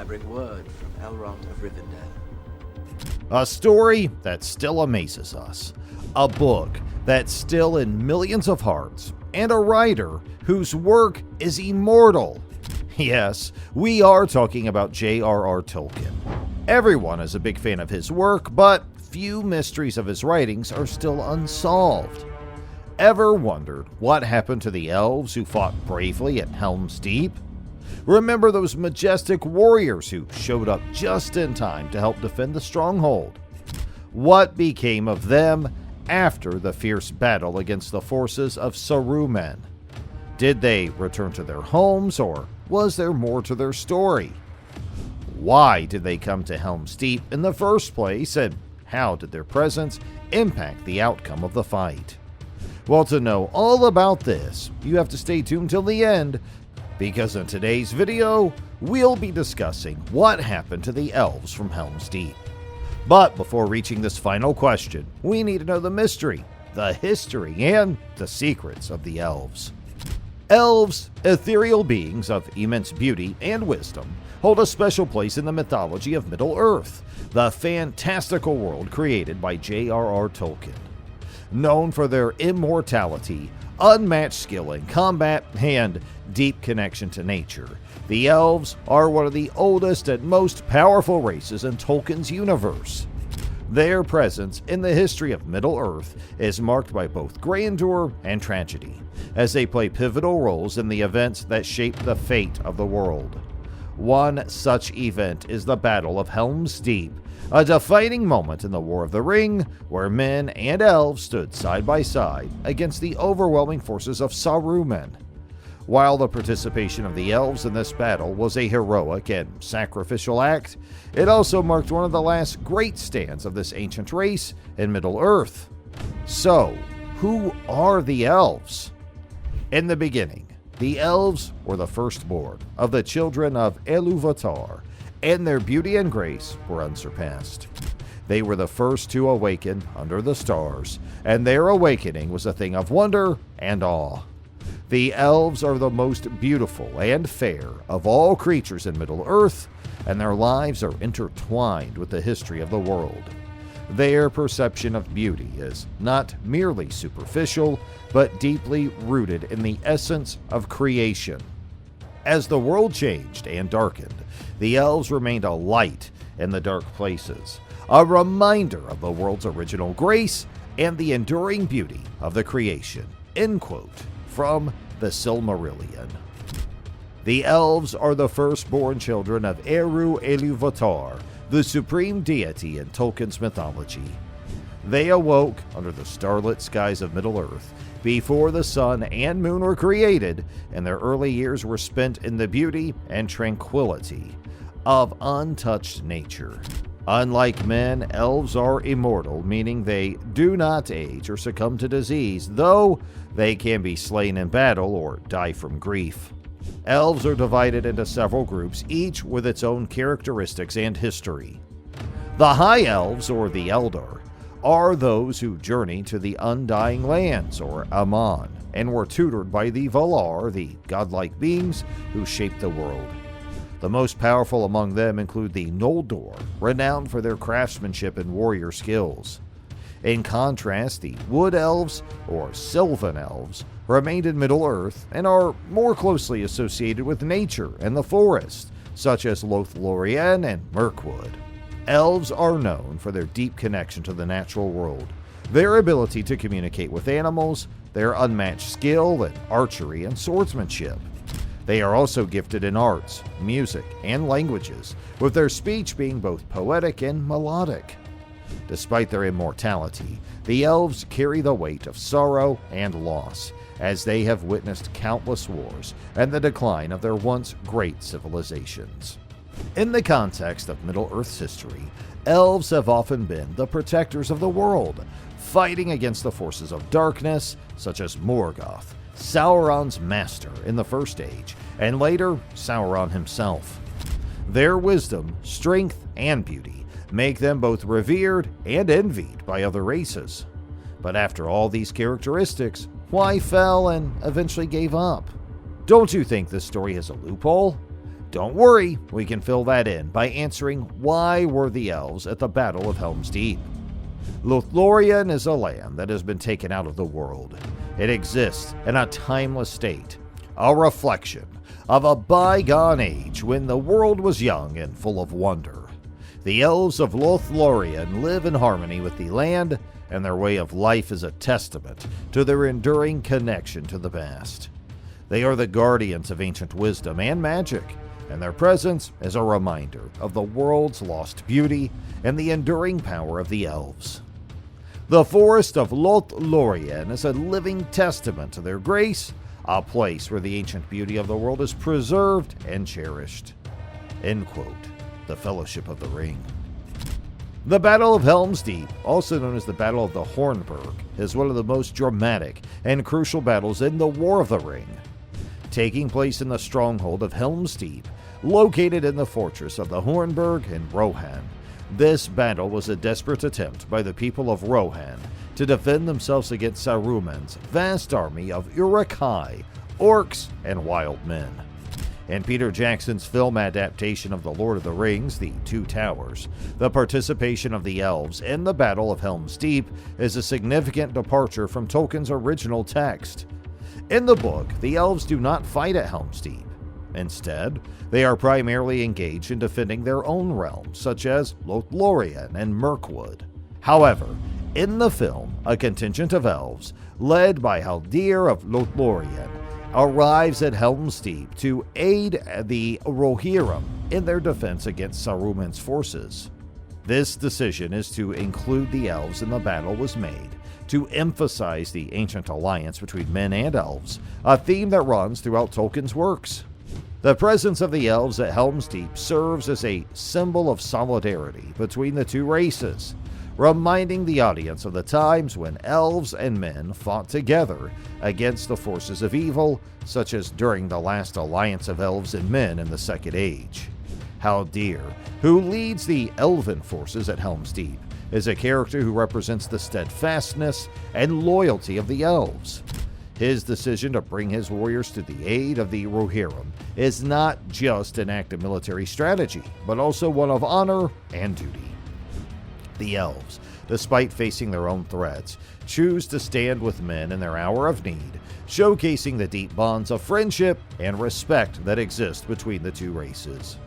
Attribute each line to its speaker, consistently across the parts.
Speaker 1: I bring word from Elrond of Rivendell.
Speaker 2: A story that still amazes us. A book that's still in millions of hearts. And a writer whose work is immortal. Yes, we are talking about J.R.R. Tolkien. Everyone is a big fan of his work, but few mysteries of his writings are still unsolved. Ever wondered what happened to the elves who fought bravely at Helm's Deep? Remember those majestic warriors who showed up just in time to help defend the stronghold? What became of them after the fierce battle against the forces of Saruman? Did they return to their homes, or was there more to their story? Why did they come to Helm's Deep in the first place, and how did their presence impact the outcome of the fight? Well, to know all about this, you have to stay tuned till the end, because in today's video, we'll be discussing what happened to the elves from Helm's Deep. But before reaching this final question, we need to know the mystery, the history, and the secrets of the elves. Elves, ethereal beings of immense beauty and wisdom, hold a special place in the mythology of Middle-earth, the fantastical world created by J.R.R. Tolkien. Known for their immortality, unmatched skill in combat, and deep connection to nature, the elves are one of the oldest and most powerful races in Tolkien's universe. Their presence in the history of Middle-earth is marked by both grandeur and tragedy, as they play pivotal roles in the events that shape the fate of the world. One such event is the Battle of Helm's Deep, a defining moment in the War of the Ring, where men and elves stood side by side against the overwhelming forces of Saruman. While the participation of the elves in this battle was a heroic and sacrificial act, it also marked one of the last great stands of this ancient race in Middle-earth. So, who are the elves? In the beginning, the elves were the firstborn of the children of Iluvatar, and their beauty and grace were unsurpassed. They were the first to awaken under the stars, and their awakening was a thing of wonder and awe. The elves are the most beautiful and fair of all creatures in Middle-earth, and their lives are intertwined with the history of the world. Their perception of beauty is not merely superficial, but deeply rooted in the essence of creation. As the world changed and darkened, the elves remained a light in the dark places, a reminder of the world's original grace and the enduring beauty of the creation. End quote. From the Silmarillion. The elves are the firstborn children of Eru Iluvatar, the supreme deity in Tolkien's mythology. They awoke under the starlit skies of Middle-earth before the sun and moon were created, and their early years were spent in the beauty and tranquility of untouched nature. Unlike men, elves are immortal, meaning they do not age or succumb to disease, though they can be slain in battle or die from grief. Elves are divided into several groups, each with its own characteristics and history. The High Elves, or the Eldar, are those who journey to the Undying Lands, or Aman, and were tutored by the Valar, the godlike beings who shaped the world. The most powerful among them include the Noldor, renowned for their craftsmanship and warrior skills. In contrast, the Wood Elves, or Sylvan Elves, remained in Middle-earth and are more closely associated with nature and the forest, such as Lothlorien and Mirkwood. Elves are known for their deep connection to the natural world, their ability to communicate with animals, their unmatched skill in archery and swordsmanship. They are also gifted in arts, music, and languages, with their speech being both poetic and melodic. Despite their immortality, the elves carry the weight of sorrow and loss, as they have witnessed countless wars and the decline of their once great civilizations. In the context of Middle-earth's history, elves have often been the protectors of the world, fighting against the forces of darkness, such as Morgoth, Sauron's master in the First Age, and later Sauron himself. Their wisdom, strength, and beauty make them both revered and envied by other races. But after all these characteristics, why fell and eventually gave up? Don't you think this story has a loophole? Don't worry, we can fill that in by answering why were the elves at the Battle of Helm's Deep. Lothlorien is a land that has been taken out of the world. It exists in a timeless state, a reflection of a bygone age when the world was young and full of wonder. The elves of Lothlorien live in harmony with the land, and their way of life is a testament to their enduring connection to the past. They are the guardians of ancient wisdom and magic, and their presence is a reminder of the world's lost beauty and the enduring power of the elves. The forest of Lothlorien is a living testament to their grace, a place where the ancient beauty of the world is preserved and cherished. End quote. The Fellowship of the Ring. The Battle of Helm's Deep, also known as the Battle of the Hornburg, is one of the most dramatic and crucial battles in the War of the Ring. Taking place in the stronghold of Helm's Deep, located in the fortress of the Hornburg in Rohan. This battle was a desperate attempt by the people of Rohan to defend themselves against Saruman's vast army of Uruk-hai, orcs, and wild men. In Peter Jackson's film adaptation of The Lord of the Rings, The Two Towers, the participation of the elves in the Battle of Helm's Deep is a significant departure from Tolkien's original text. In the book, the elves do not fight at Helm's Deep. Instead, they are primarily engaged in defending their own realms, such as Lothlorien and Mirkwood. However, in the film, a contingent of elves, led by Haldir of Lothlorien, arrives at Helm's Deep to aid the Rohirrim in their defense against Saruman's forces. This decision is to include the elves in the battle was made to emphasize the ancient alliance between men and elves, a theme that runs throughout Tolkien's works. The presence of the elves at Helm's Deep serves as a symbol of solidarity between the two races, reminding the audience of the times when elves and men fought together against the forces of evil, such as during the last alliance of elves and men in the Second Age. Haldir, who leads the Elven forces at Helm's Deep, is a character who represents the steadfastness and loyalty of the elves. His decision to bring his warriors to the aid of the Rohirrim is not just an act of military strategy, but also one of honor and duty. The elves, despite facing their own threats, choose to stand with men in their hour of need, showcasing the deep bonds of friendship and respect that exist between the two races.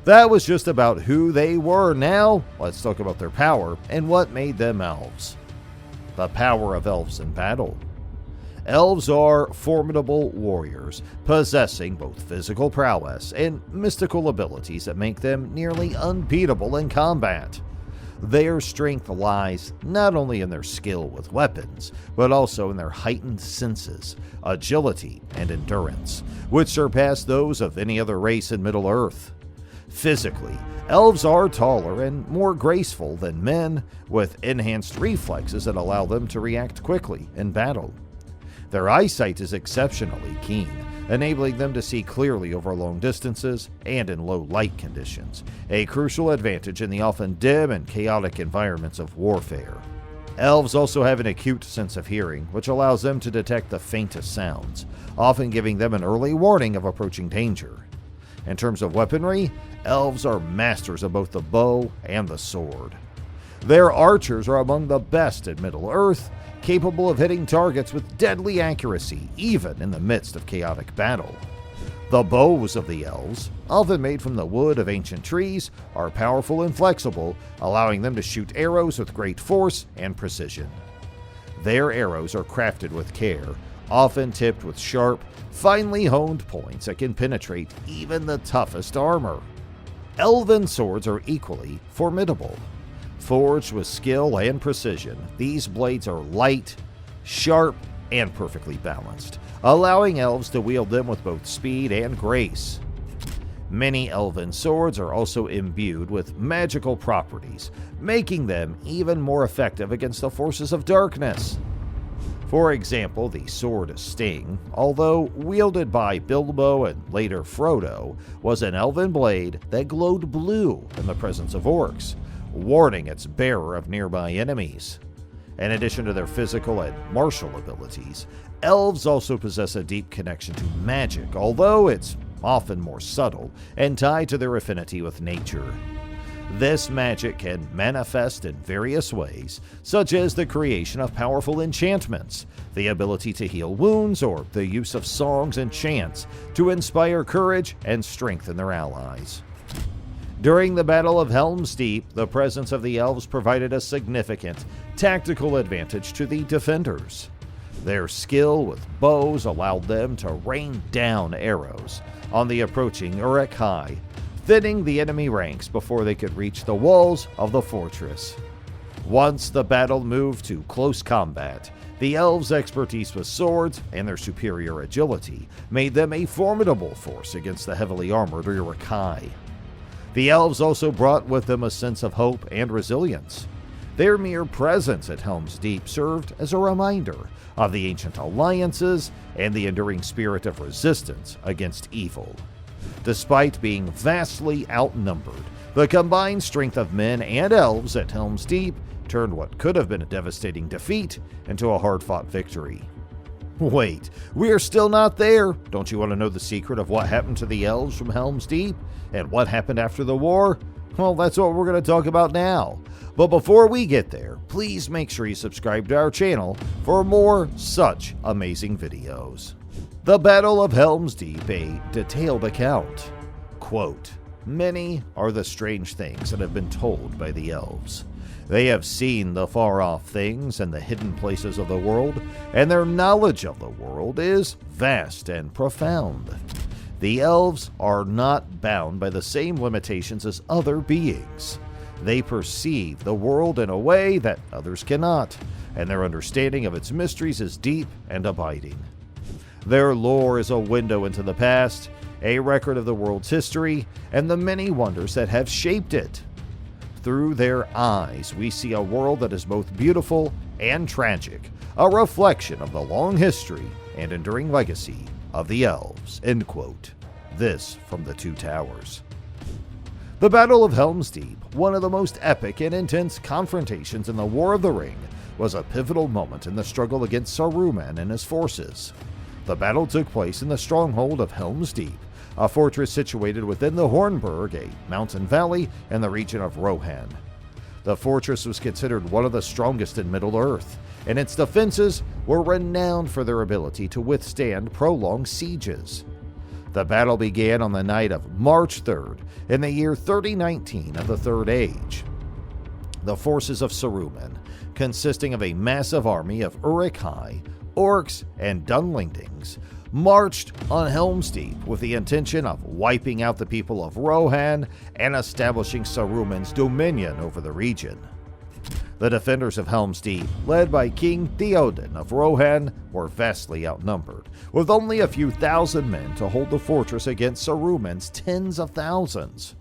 Speaker 2: That was just about who they were. Now, let's talk about their power and what made them elves. The power of elves in battle. Elves are formidable warriors, possessing both physical prowess and mystical abilities that make them nearly unbeatable in combat. Their strength lies not only in their skill with weapons, but also in their heightened senses, agility, and endurance, which surpass those of any other race in Middle-earth. Physically, elves are taller and more graceful than men, with enhanced reflexes that allow them to react quickly in battle. Their eyesight is exceptionally keen, enabling them to see clearly over long distances and in low light conditions, a crucial advantage in the often dim and chaotic environments of warfare. Elves also have an acute sense of hearing, which allows them to detect the faintest sounds, often giving them an early warning of approaching danger. In terms of weaponry, elves are masters of both the bow and the sword. Their archers are among the best in Middle-earth, capable of hitting targets with deadly accuracy, even in the midst of chaotic battle. The bows of the elves, often made from the wood of ancient trees, are powerful and flexible, allowing them to shoot arrows with great force and precision. Their arrows are crafted with care, often tipped with sharp, finely honed points that can penetrate even the toughest armor. Elven swords are equally formidable. Forged with skill and precision, these blades are light, sharp, and perfectly balanced, allowing elves to wield them with both speed and grace. Many elven swords are also imbued with magical properties, making them even more effective against the forces of darkness. For example, the Sword Sting, although wielded by Bilbo and later Frodo, was an elven blade that glowed blue in the presence of orcs, warning its bearer of nearby enemies. In addition to their physical and martial abilities, elves also possess a deep connection to magic, although it's often more subtle and tied to their affinity with nature. This magic can manifest in various ways, such as the creation of powerful enchantments, the ability to heal wounds, or the use of songs and chants to inspire courage and strengthen their allies. During the Battle of Helm's Deep, the presence of the elves provided a significant tactical advantage to the defenders. Their skill with bows allowed them to rain down arrows on the approaching Uruk-hai, thinning the enemy ranks before they could reach the walls of the fortress. Once the battle moved to close combat, the elves' expertise with swords and their superior agility made them a formidable force against the heavily armored Uruk-hai. The elves also brought with them a sense of hope and resilience. Their mere presence at Helm's Deep served as a reminder of the ancient alliances and the enduring spirit of resistance against evil. Despite being vastly outnumbered, the combined strength of men and elves at Helm's Deep turned what could have been a devastating defeat into a hard-fought victory. Wait, we're still not there! Don't you want to know the secret of what happened to the elves from Helm's Deep? And what happened after the war? Well, that's what we're going to talk about now. But before we get there, please make sure you subscribe to our channel for more such amazing videos. The Battle of Helm's Deep, a detailed account. Quote, "Many are the strange things that have been told by the elves. They have seen the far-off things and the hidden places of the world, and their knowledge of the world is vast and profound. The elves are not bound by the same limitations as other beings. They perceive the world in a way that others cannot, and their understanding of its mysteries is deep and abiding. Their lore is a window into the past, a record of the world's history, and the many wonders that have shaped it. Through their eyes, we see a world that is both beautiful and tragic, a reflection of the long history and enduring legacy of the elves." End quote. This from the Two Towers. The Battle of Helm's Deep, one of the most epic and intense confrontations in the War of the Ring, was a pivotal moment in the struggle against Saruman and his forces. The battle took place in the stronghold of Helm's Deep, a fortress situated within the Hornburg, a mountain valley in the region of Rohan. The fortress was considered one of the strongest in Middle-earth, and its defenses were renowned for their ability to withstand prolonged sieges. The battle began on the night of March 3rd in the year 3019 of the Third Age. The forces of Saruman, consisting of a massive army of Uruk-hai, orcs, and dunlendings, marched on Helm's Deep with the intention of wiping out the people of Rohan and establishing Saruman's dominion over the region. The defenders of Helm's Deep, led by King Theoden of Rohan, were vastly outnumbered, with only a few thousand men to hold the fortress against Saruman's tens of thousands.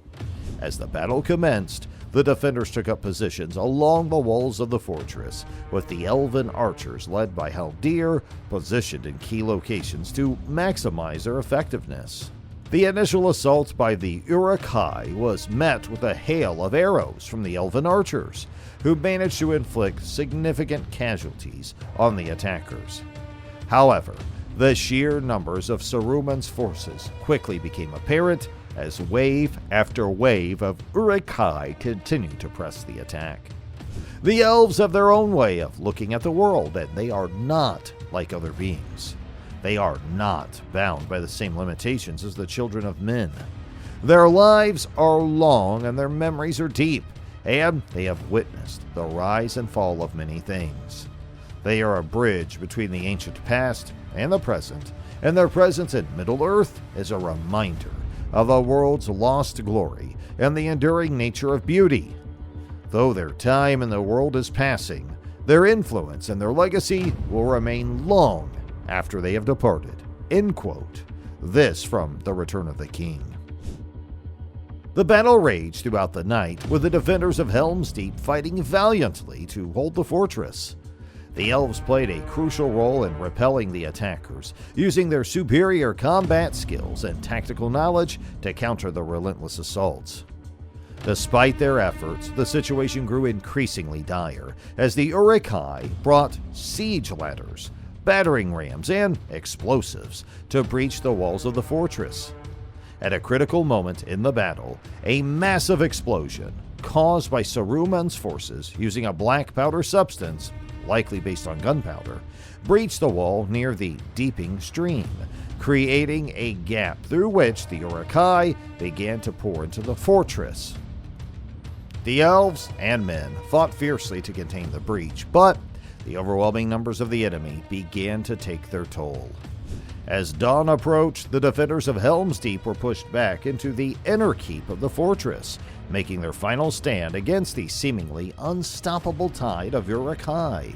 Speaker 2: As the battle commenced, the defenders took up positions along the walls of the fortress, with the Elven archers led by Haldir positioned in key locations to maximize their effectiveness. The initial assault by the Uruk-hai was met with a hail of arrows from the Elven archers, who managed to inflict significant casualties on the attackers. However, the sheer numbers of Saruman's forces quickly became apparent as wave after wave of Uruk-hai continued to press the attack. The elves have their own way of looking at the world, and they are not like other beings. They are not bound by the same limitations as the children of men. Their lives are long and their memories are deep, and they have witnessed the rise and fall of many things. They are a bridge between the ancient past and the present, and their presence in Middle-earth is a reminder of the world's lost glory and the enduring nature of beauty. Though their time in the world is passing, their influence and their legacy will remain long after they have departed. End quote. This from The Return of the King. The battle raged throughout the night, with the defenders of Helm's Deep fighting valiantly to hold the fortress. The elves played a crucial role in repelling the attackers, using their superior combat skills and tactical knowledge to counter the relentless assaults. Despite their efforts, the situation grew increasingly dire as the Uruk-hai brought siege ladders, battering rams, and explosives to breach the walls of the fortress. At a critical moment in the battle, a massive explosion, caused by Saruman's forces using a black powder substance, likely based on gunpowder, breached the wall near the deeping stream, creating a gap through which the Uruk-hai began to pour into the fortress. The elves and men fought fiercely to contain the breach, but the overwhelming numbers of the enemy began to take their toll. As dawn approached, the defenders of Helm's Deep were pushed back into the inner keep of the fortress, making their final stand against the seemingly unstoppable tide of Uruk-hai.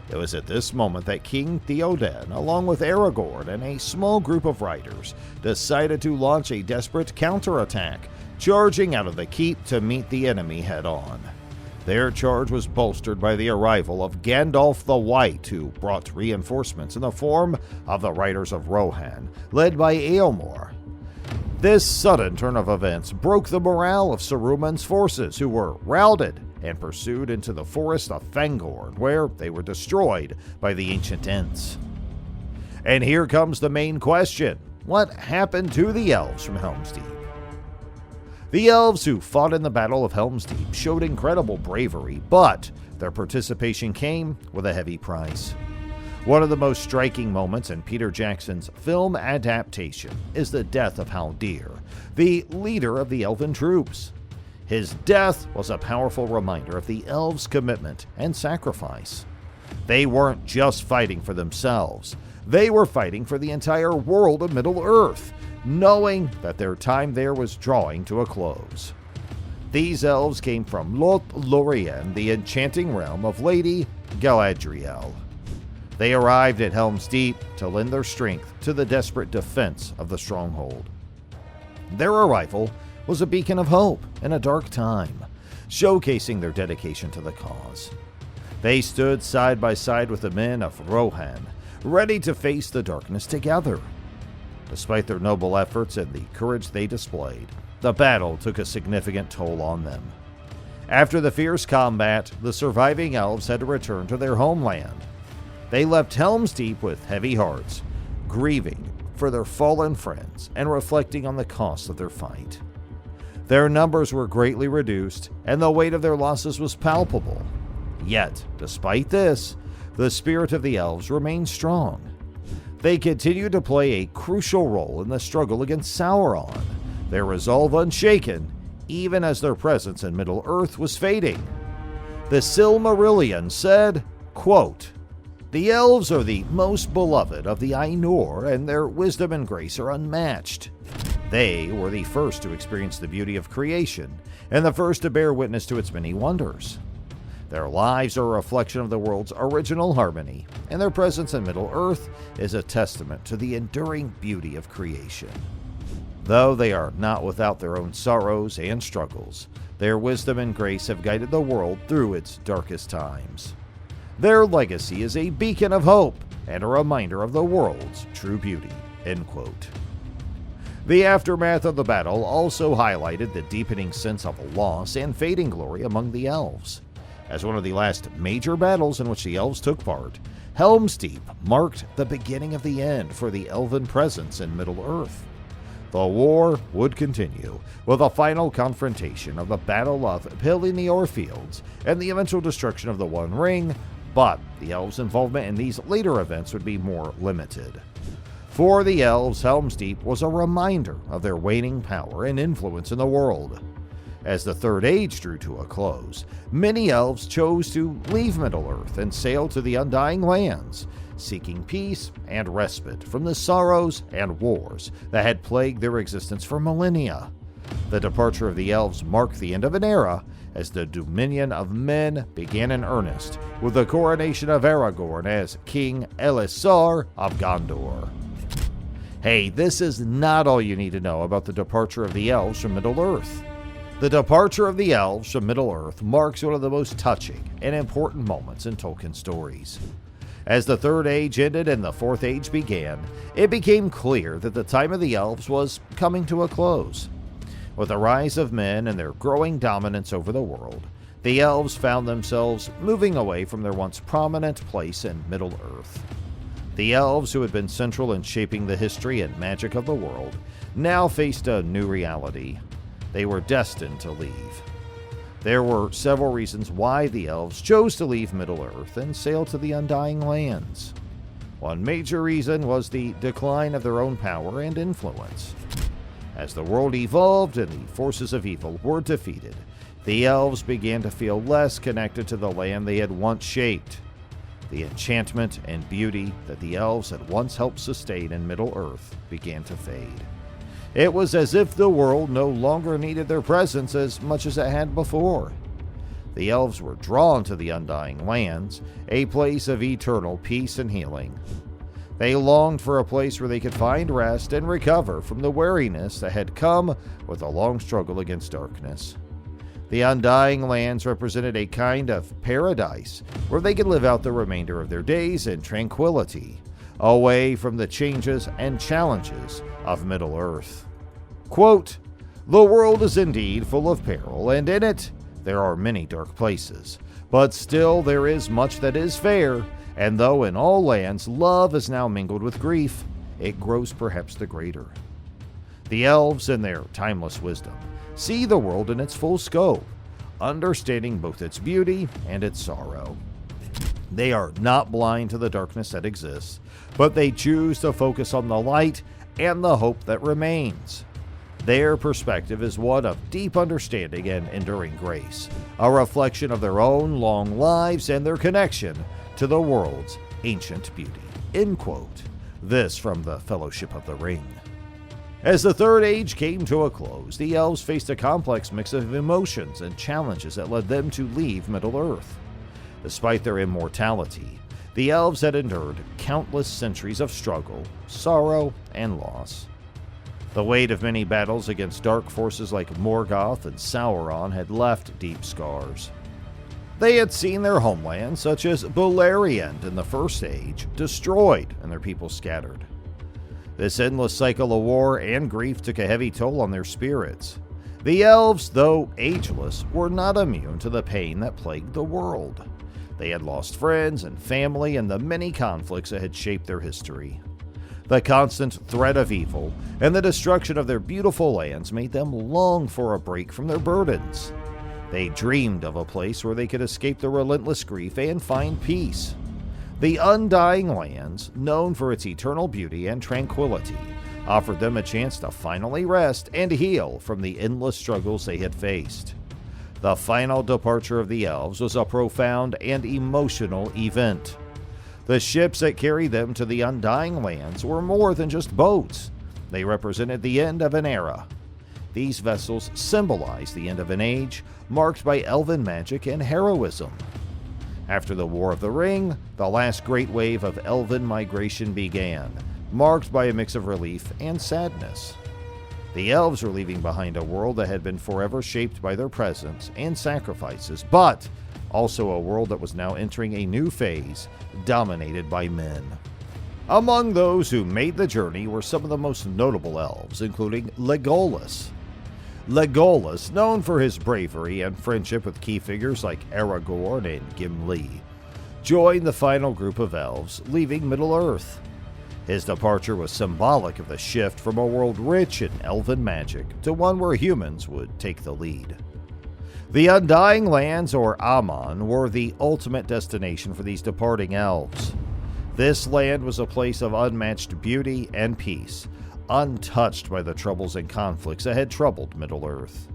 Speaker 2: It was at this moment that King Theoden, along with Aragorn and a small group of riders, decided to launch a desperate counterattack, charging out of the keep to meet the enemy head-on. Their charge was bolstered by the arrival of Gandalf the White, who brought reinforcements in the form of the Riders of Rohan, led by Eomer. This sudden turn of events broke the morale of Saruman's forces, who were routed and pursued into the forest of Fangorn, where they were destroyed by the ancient Ents. And here comes the main question: what happened to the elves from Helm's Deep? The elves who fought in the Battle of Helm's Deep showed incredible bravery, but their participation came with a heavy price. One of the most striking moments in Peter Jackson's film adaptation is the death of Haldir, the leader of the elven troops. His death was a powerful reminder of the elves' commitment and sacrifice. They weren't just fighting for themselves, they were fighting for the entire world of Middle-earth, knowing that their time there was drawing to a close. These elves came from Lothlorien, the enchanting realm of Lady Galadriel. They arrived at Helm's Deep to lend their strength to the desperate defense of the stronghold. Their arrival was a beacon of hope in a dark time, showcasing their dedication to the cause. They stood side by side with the men of Rohan, ready to face the darkness together. Despite their noble efforts and the courage they displayed, the battle took a significant toll on them. After the fierce combat, the surviving elves had to return to their homeland. They left Helm's Deep with heavy hearts, grieving for their fallen friends and reflecting on the cost of their fight. Their numbers were greatly reduced, and the weight of their losses was palpable. Yet, despite this, the spirit of the elves remained strong. They continued to play a crucial role in the struggle against Sauron, their resolve unshaken, even as their presence in Middle-earth was fading. The Silmarillion said, quote, "The elves are the most beloved of the Ainur, and their wisdom and grace are unmatched. They were the first to experience the beauty of creation, and the first to bear witness to its many wonders. Their lives are a reflection of the world's original harmony, and their presence in Middle-earth is a testament to the enduring beauty of creation. Though they are not without their own sorrows and struggles, their wisdom and grace have guided the world through its darkest times. Their legacy is a beacon of hope and a reminder of the world's true beauty." End quote. The aftermath of the battle also highlighted the deepening sense of loss and fading glory among the elves. As one of the last major battles in which the elves took part, Helm's Deep marked the beginning of the end for the elven presence in Middle-earth. The war would continue, with a final confrontation of the Battle of Pelennor Fields and the eventual destruction of the One Ring, but the elves' involvement in these later events would be more limited. For the elves, Helm's Deep was a reminder of their waning power and influence in the world. As the Third Age drew to a close, many elves chose to leave Middle-earth and sail to the Undying Lands, seeking peace and respite from the sorrows and wars that had plagued their existence for millennia. The departure of the elves marked the end of an era, as the dominion of men began in earnest, with the coronation of Aragorn as King Elisar of Gondor. Hey, this is not all you need to know about the departure of the elves from Middle-earth. The departure of the elves from Middle-earth marks one of the most touching and important moments in Tolkien's stories. As the Third Age ended and the Fourth Age began, it became clear that the time of the elves was coming to a close. With the rise of men and their growing dominance over the world, the elves found themselves moving away from their once prominent place in Middle-earth. The elves, who had been central in shaping the history and magic of the world, now faced a new reality. They were destined to leave. There were several reasons why the elves chose to leave Middle-earth and sail to the Undying Lands. One major reason was the decline of their own power and influence. As the world evolved and the forces of evil were defeated, the elves began to feel less connected to the land they had once shaped. The enchantment and beauty that the elves had once helped sustain in Middle-earth began to fade. It was as if the world no longer needed their presence as much as it had before. The elves were drawn to the Undying Lands, a place of eternal peace and healing. They longed for a place where they could find rest and recover from the weariness that had come with a long struggle against darkness. The Undying Lands represented a kind of paradise where they could live out the remainder of their days in tranquility, away from the changes and challenges of Middle-earth. Quote, "The world is indeed full of peril, and in it there are many dark places, but still there is much that is fair, and though in all lands love is now mingled with grief, it grows perhaps the greater." The elves, in their timeless wisdom, see the world in its full scope, understanding both its beauty and its sorrow. They are not blind to the darkness that exists, but they choose to focus on the light and the hope that remains. Their perspective is one of deep understanding and enduring grace, a reflection of their own long lives and their connection to the world's ancient beauty. End quote. This from the Fellowship of the Ring. As the Third Age came to a close, the elves faced a complex mix of emotions and challenges that led them to leave Middle-earth. Despite their immortality, the elves had endured countless centuries of struggle, sorrow, and loss. The weight of many battles against dark forces like Morgoth and Sauron had left deep scars. They had seen their homelands, such as Beleriand in the First Age, destroyed and their people scattered. This endless cycle of war and grief took a heavy toll on their spirits. The elves, though ageless, were not immune to the pain that plagued the world. They had lost friends and family in the many conflicts that had shaped their history. The constant threat of evil and the destruction of their beautiful lands made them long for a break from their burdens. They dreamed of a place where they could escape the relentless grief and find peace. The Undying Lands, known for its eternal beauty and tranquility, offered them a chance to finally rest and heal from the endless struggles they had faced. The final departure of the elves was a profound and emotional event. The ships that carried them to the Undying Lands were more than just boats. They represented the end of an era. These vessels symbolized the end of an age marked by elven magic and heroism. After the War of the Ring, the last great wave of elven migration began, marked by a mix of relief and sadness. The elves were leaving behind a world that had been forever shaped by their presence and sacrifices, but also a world that was now entering a new phase, dominated by men. Among those who made the journey were some of the most notable elves, including Legolas. Legolas, known for his bravery and friendship with key figures like Aragorn and Gimli, joined the final group of elves, leaving Middle-earth. His departure was symbolic of the shift from a world rich in elven magic to one where humans would take the lead. The Undying Lands, or Aman, were the ultimate destination for these departing elves. This land was a place of unmatched beauty and peace, untouched by the troubles and conflicts that had troubled Middle-earth.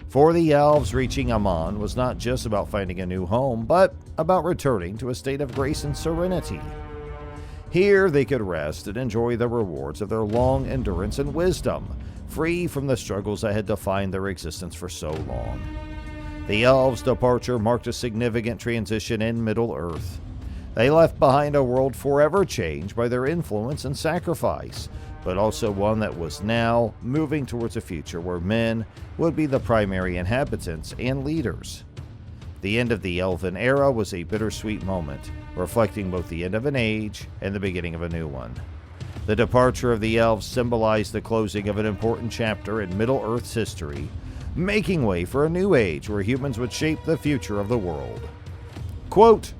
Speaker 2: For the elves, reaching Aman was not just about finding a new home, but about returning to a state of grace and serenity. Here they could rest and enjoy the rewards of their long endurance and wisdom, free from the struggles that had defined their existence for so long. The elves' departure marked a significant transition in Middle-earth. They left behind a world forever changed by their influence and sacrifice, but also one that was now moving towards a future where men would be the primary inhabitants and leaders. The end of the Elven era was a bittersweet moment, reflecting both the end of an age and the beginning of a new one. The departure of the elves symbolized the closing of an important chapter in Middle-earth's history, making way for a new age where humans would shape the future of the world. Quote,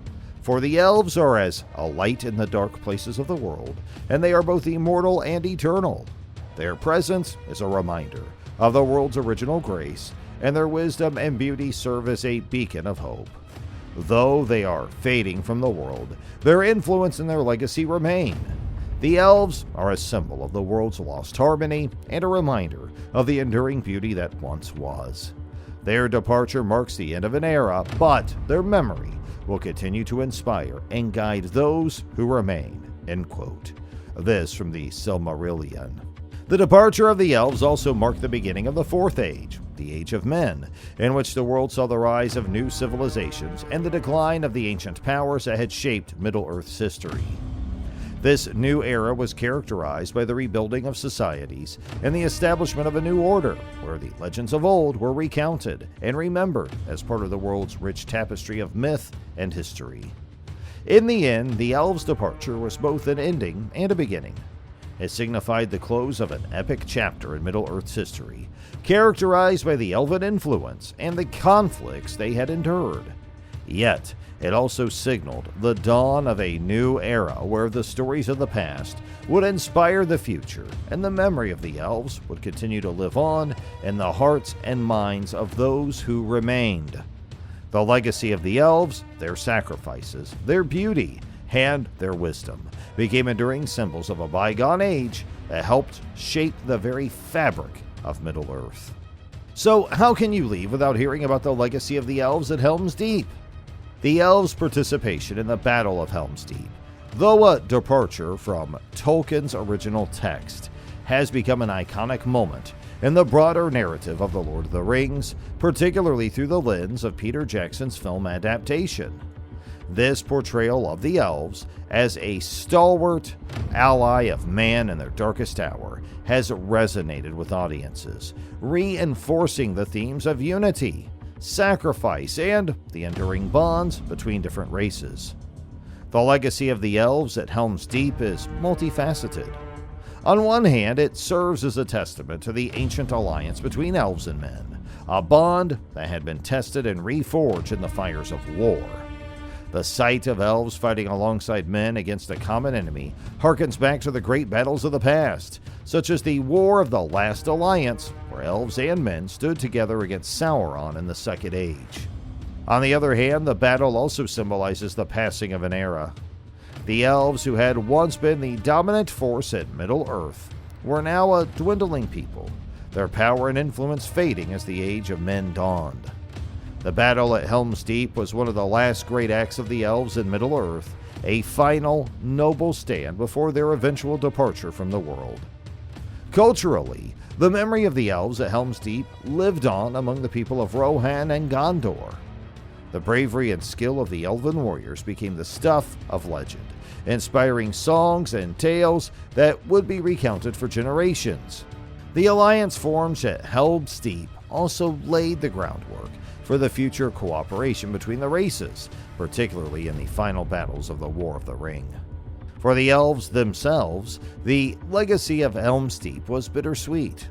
Speaker 2: For the elves are as a light in the dark places of the world, and they are both immortal and eternal. Their presence is a reminder of the world's original grace, and their wisdom and beauty serve as a beacon of hope. Though they are fading from the world, their influence and their legacy remain. The elves are a symbol of the world's lost harmony and a reminder of the enduring beauty that once was. Their departure marks the end of an era, but their memory will continue to inspire and guide those who remain." End quote. This from the Silmarillion. The departure of the elves also marked the beginning of the Fourth Age, the Age of Men, in which the world saw the rise of new civilizations and the decline of the ancient powers that had shaped Middle-earth's history. This new era was characterized by the rebuilding of societies and the establishment of a new order, where the legends of old were recounted and remembered as part of the world's rich tapestry of myth and history. In the end, the elves' departure was both an ending and a beginning. It signified the close of an epic chapter in Middle-earth's history, characterized by the Elven influence and the conflicts they had endured. Yet, it also signaled the dawn of a new era where the stories of the past would inspire the future, and the memory of the elves would continue to live on in the hearts and minds of those who remained. The legacy of the elves, their sacrifices, their beauty, and their wisdom became enduring symbols of a bygone age that helped shape the very fabric of Middle-earth. So, how can you leave without hearing about the legacy of the elves at Helm's Deep? The elves' participation in the Battle of Helm's Deep, though a departure from Tolkien's original text, has become an iconic moment in the broader narrative of The Lord of the Rings, particularly through the lens of Peter Jackson's film adaptation. This portrayal of the elves as a stalwart ally of man in their darkest hour has resonated with audiences, reinforcing the themes of unity, sacrifice, and the enduring bonds between different races. The legacy of the elves at Helm's Deep is multifaceted. On one hand, it serves as a testament to the ancient alliance between elves and men, a bond that had been tested and reforged in the fires of war. The sight of elves fighting alongside men against a common enemy harkens back to the great battles of the past, such as the War of the Last Alliance, where elves and men stood together against Sauron in the Second Age. On the other hand, the battle also symbolizes the passing of an era. The elves, who had once been the dominant force at Middle-earth, were now a dwindling people, their power and influence fading as the Age of Men dawned. The battle at Helm's Deep was one of the last great acts of the elves in Middle-earth, a final, noble stand before their eventual departure from the world. Culturally, the memory of the elves at Helm's Deep lived on among the people of Rohan and Gondor. The bravery and skill of the elven warriors became the stuff of legend, inspiring songs and tales that would be recounted for generations. The alliance formed at Helm's Deep also laid the groundwork for the future cooperation between the races, particularly in the final battles of the War of the Ring. For the elves themselves, the legacy of Helm's Deep was bittersweet.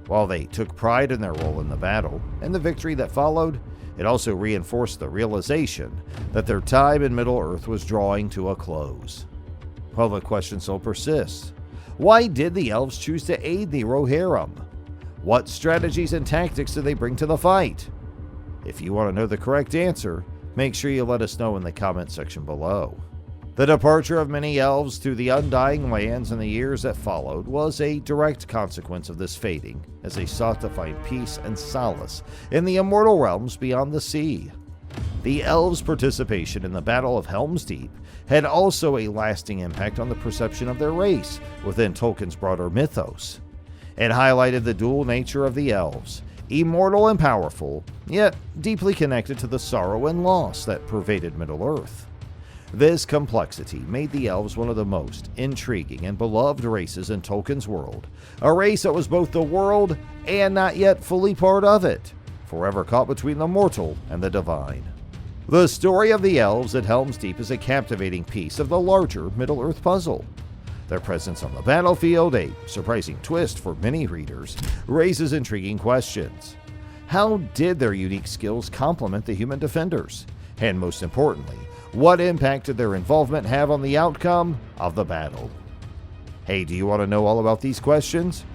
Speaker 2: While they took pride in their role in the battle and the victory that followed, it also reinforced the realization that their time in Middle-earth was drawing to a close. Well, the question still persists. Why did the elves choose to aid the Rohirrim? What strategies and tactics did they bring to the fight? If you want to know the correct answer, make sure you let us know in the comment section below. The departure of many elves to the Undying Lands in the years that followed was a direct consequence of this fading, as they sought to find peace and solace in the immortal realms beyond the sea. The elves' participation in the Battle of Helm's Deep had also a lasting impact on the perception of their race within Tolkien's broader mythos. It highlighted the dual nature of the elves, immortal and powerful, yet deeply connected to the sorrow and loss that pervaded Middle-earth. This complexity made the elves one of the most intriguing and beloved races in Tolkien's world, a race that was both the world and not yet fully part of it, forever caught between the mortal and the divine. The story of the elves at Helm's Deep is a captivating piece of the larger Middle-earth puzzle. Their presence on the battlefield, a surprising twist for many readers, raises intriguing questions. How did their unique skills complement the human defenders? And most importantly, What impact did their involvement have on the outcome of the battle? Hey, do you want to know all about these questions?